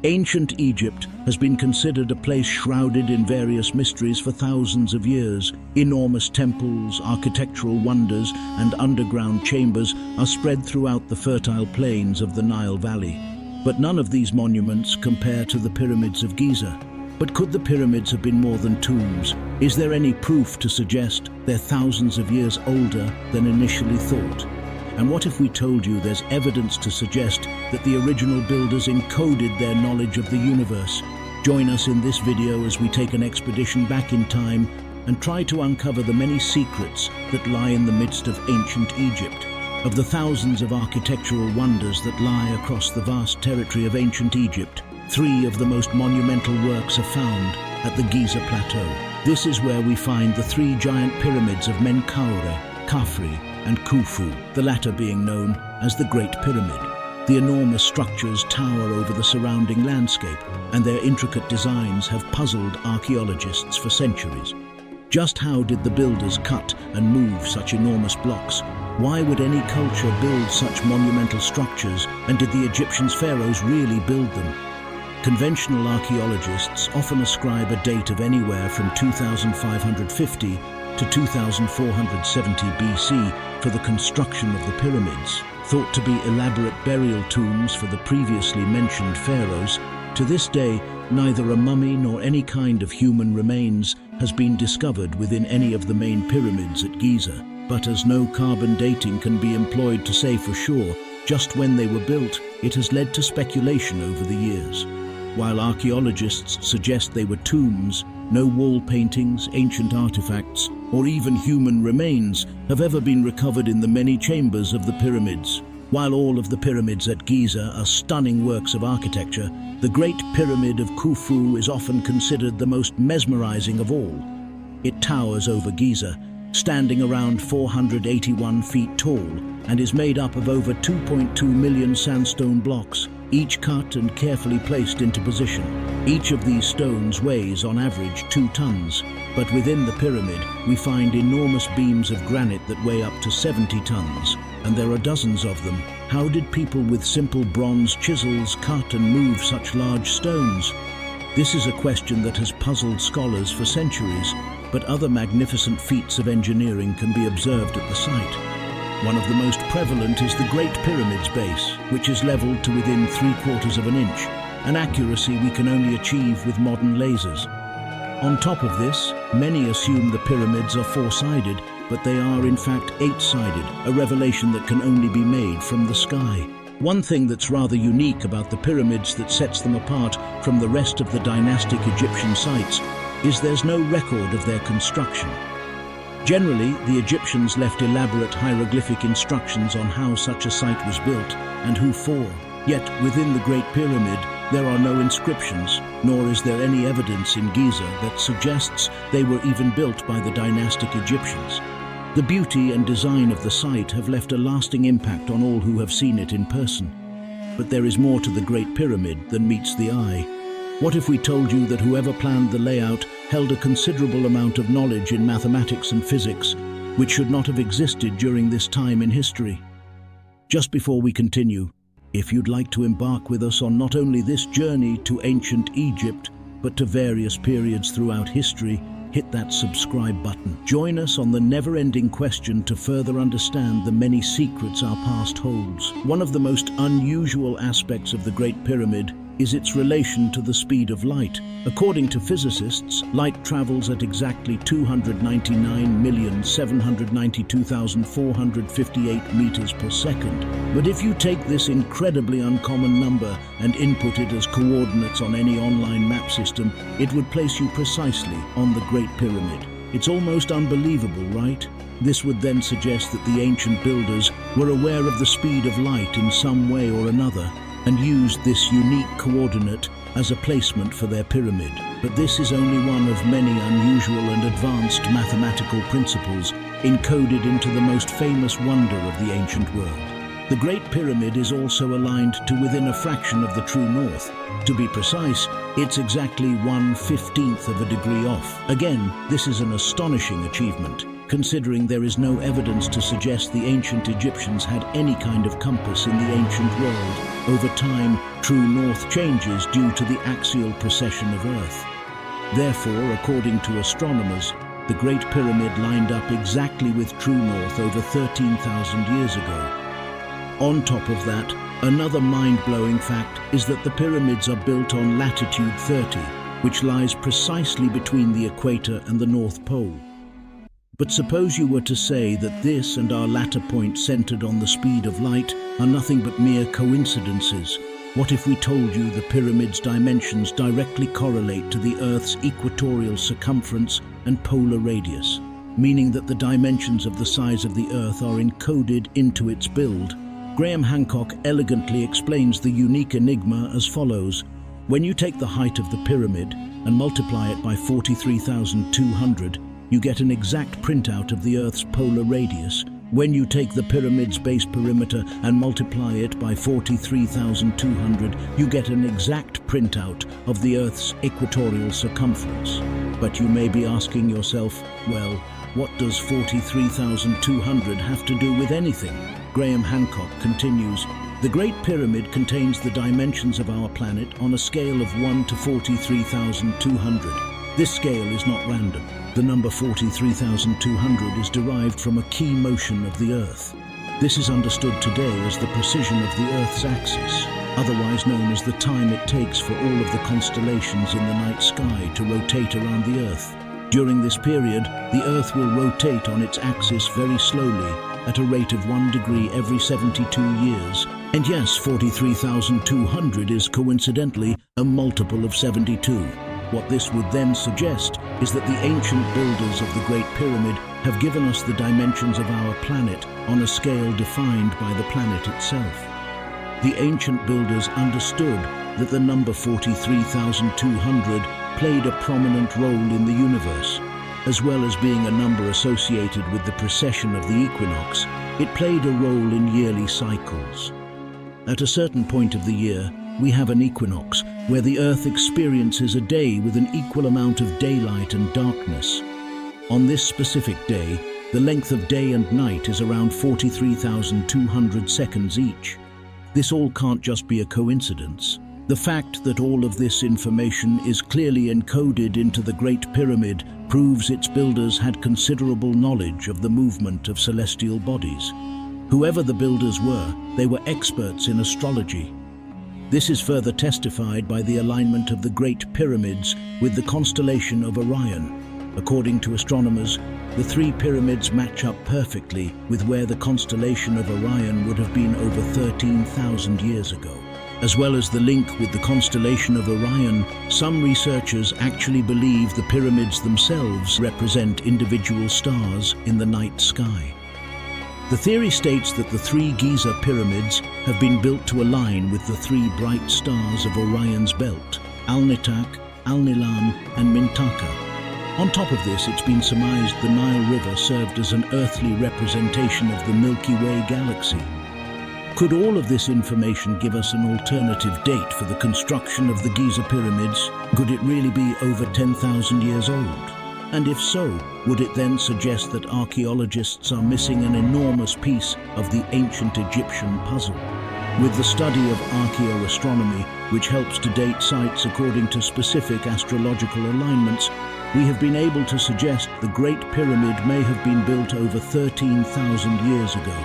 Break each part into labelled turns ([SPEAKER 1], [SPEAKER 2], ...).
[SPEAKER 1] Ancient Egypt has been considered a place shrouded in various mysteries for thousands of years. Enormous temples, architectural wonders, and underground chambers are spread throughout the fertile plains of the Nile Valley. But none of these monuments compare to the pyramids of Giza. But could the pyramids have been more than tombs? Is there any proof to suggest they're thousands of years older than initially thought? And what if we told you there's evidence to suggest that the original builders encoded their knowledge of the universe? Join us in this video as we take an expedition back in time and try to uncover the many secrets that lie in the midst of ancient Egypt. Of the thousands of architectural wonders that lie across the vast territory of ancient Egypt, 3 of the most monumental works are found at the Giza Plateau. This is where we find the 3 giant pyramids of Menkaure, Khafre, and Khufu, the latter being known as the Great Pyramid. The enormous structures tower over the surrounding landscape, and their intricate designs have puzzled archaeologists for centuries. Just how did the builders cut and move such enormous blocks? Why would any culture build such monumental structures, and did the Egyptian pharaohs really build them? Conventional archaeologists often ascribe a date of anywhere from 2550 to 2470 BC for the construction of the pyramids, thought to be elaborate burial tombs for the previously mentioned pharaohs. To this day, neither a mummy nor any kind of human remains has been discovered within any of the main pyramids at Giza. But as no carbon dating can be employed to say for sure just when they were built, it has led to speculation over the years. While archaeologists suggest they were tombs, no wall paintings, ancient artifacts, or even human remains have ever been recovered in the many chambers of the pyramids. While all of the pyramids at Giza are stunning works of architecture, the Great Pyramid of Khufu is often considered the most mesmerizing of all. It towers over Giza, standing around 481 feet tall, and is made up of over 2.2 million sandstone blocks, each cut and carefully placed into position. Each of these stones weighs on average 2 tons, but within the pyramid we find enormous beams of granite that weigh up to 70 tons, and there are dozens of them. How did people with simple bronze chisels cut and move such large stones? This is a question that has puzzled scholars for centuries, but other magnificent feats of engineering can be observed at the site. One of the most prevalent is the Great Pyramid's base, which is leveled to within 3/4 of an inch, an accuracy we can only achieve with modern lasers. On top of this, many assume the pyramids are 4-sided, but they are in fact 8-sided, a revelation that can only be made from the sky. One thing that's rather unique about the pyramids that sets them apart from the rest of the dynastic Egyptian sites is there's no record of their construction. Generally, the Egyptians left elaborate hieroglyphic instructions on how such a site was built and who for. Yet, within the Great Pyramid, there are no inscriptions, nor is there any evidence in Giza that suggests they were even built by the dynastic Egyptians. The beauty and design of the site have left a lasting impact on all who have seen it in person. But there is more to the Great Pyramid than meets the eye. What if we told you that whoever planned the layout held a considerable amount of knowledge in mathematics and physics, which should not have existed during this time in history? Just before we continue, if you'd like to embark with us on not only this journey to ancient Egypt, but to various periods throughout history, hit that subscribe button. Join us on the never-ending question to further understand the many secrets our past holds. One of the most unusual aspects of the Great Pyramid is its relation to the speed of light. According to physicists, light travels at exactly 299,792,458 meters per second. But if you take this incredibly uncommon number and input it as coordinates on any online map system, it would place you precisely on the Great Pyramid. It's almost unbelievable, right? This would then suggest that the ancient builders were aware of the speed of light in some way or another, and used this unique coordinate as a placement for their pyramid. But this is only one of many unusual and advanced mathematical principles encoded into the most famous wonder of the ancient world. The Great Pyramid is also aligned to within a fraction of the true north. To be precise, it's exactly 1/15 of a degree off. Again, this is an astonishing achievement. considering there is no evidence to suggest the ancient Egyptians had any kind of compass in the ancient world. Over time, true north changes due to the axial precession of Earth. Therefore, according to astronomers, the Great Pyramid lined up exactly with true north over 13,000 years ago. On top of that, another mind-blowing fact is that the pyramids are built on latitude 30, which lies precisely between the equator and the North Pole. But suppose you were to say that this and our latter point centered on the speed of light are nothing but mere coincidences. What if we told you the pyramid's dimensions directly correlate to the Earth's equatorial circumference and polar radius, meaning that the dimensions of the size of the Earth are encoded into its build? Graham Hancock elegantly explains the unique enigma as follows. When you take the height of the pyramid and multiply it by 43,200, you get an exact printout of the Earth's polar radius. When you take the pyramid's base perimeter and multiply it by 43,200, you get an exact printout of the Earth's equatorial circumference. But you may be asking yourself, well, what does 43,200 have to do with anything? Graham Hancock continues, the Great Pyramid contains the dimensions of our planet on a scale of 1 to 43,200. This scale is not random. The number 43,200 is derived from a key motion of the Earth. This is understood today as the precision of the Earth's axis, otherwise known as the time it takes for all of the constellations in the night sky to rotate around the Earth. During this period, the Earth will rotate on its axis very slowly, at a rate of 1 degree every 72 years. And yes, 43,200 is coincidentally a multiple of 72. What this would then suggest is that the ancient builders of the Great Pyramid have given us the dimensions of our planet on a scale defined by the planet itself. The ancient builders understood that the number 43,200 played a prominent role in the universe. As well as being a number associated with the precession of the equinox, it played a role in yearly cycles. At a certain point of the year, we have an equinox, where the Earth experiences a day with an equal amount of daylight and darkness. On this specific day, the length of day and night is around 43,200 seconds each. This all can't just be a coincidence. The fact that all of this information is clearly encoded into the Great Pyramid proves its builders had considerable knowledge of the movement of celestial bodies. Whoever the builders were, they were experts in astrology. This is further testified by the alignment of the Great Pyramids with the constellation of Orion. According to astronomers, the three pyramids match up perfectly with where the constellation of Orion would have been over 13,000 years ago. As well as the link with the constellation of Orion, some researchers actually believe the pyramids themselves represent individual stars in the night sky. The theory states that the three Giza pyramids have been built to align with the three bright stars of Orion's belt, Alnitak, Alnilam, and Mintaka. On top of this, it's been surmised the Nile River served as an earthly representation of the Milky Way galaxy. Could all of this information give us an alternative date for the construction of the Giza pyramids? Could it really be over 10,000 years old? And if so, would it then suggest that archaeologists are missing an enormous piece of the ancient Egyptian puzzle? With the study of archaeoastronomy, which helps to date sites according to specific astrological alignments, we have been able to suggest the Great Pyramid may have been built over 13,000 years ago.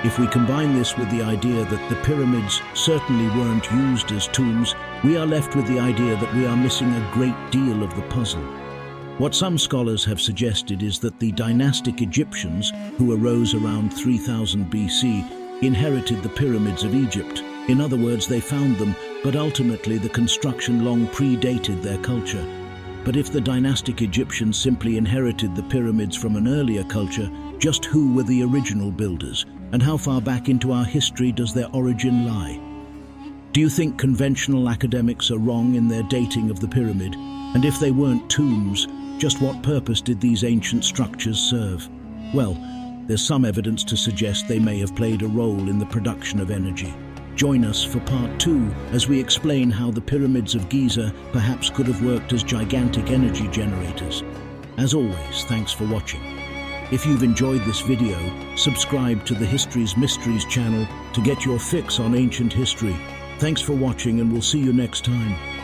[SPEAKER 1] If we combine this with the idea that the pyramids certainly weren't used as tombs, we are left with the idea that we are missing a great deal of the puzzle. What some scholars have suggested is that the dynastic Egyptians, who arose around 3000 BC, inherited the pyramids of Egypt. In other words, they found them, but ultimately the construction long predated their culture. But if the dynastic Egyptians simply inherited the pyramids from an earlier culture, just who were the original builders? And how far back into our history does their origin lie? Do you think conventional academics are wrong in their dating of the pyramid? And if they weren't tombs, just what purpose did these ancient structures serve? Well, there's some evidence to suggest they may have played a role in the production of energy. Join us for part 2 as we explain how the pyramids of Giza perhaps could have worked as gigantic energy generators. As always, thanks for watching. If you've enjoyed this video, subscribe to the History's Mysteries channel to get your fix on ancient history. Thanks for watching, and we'll see you next time.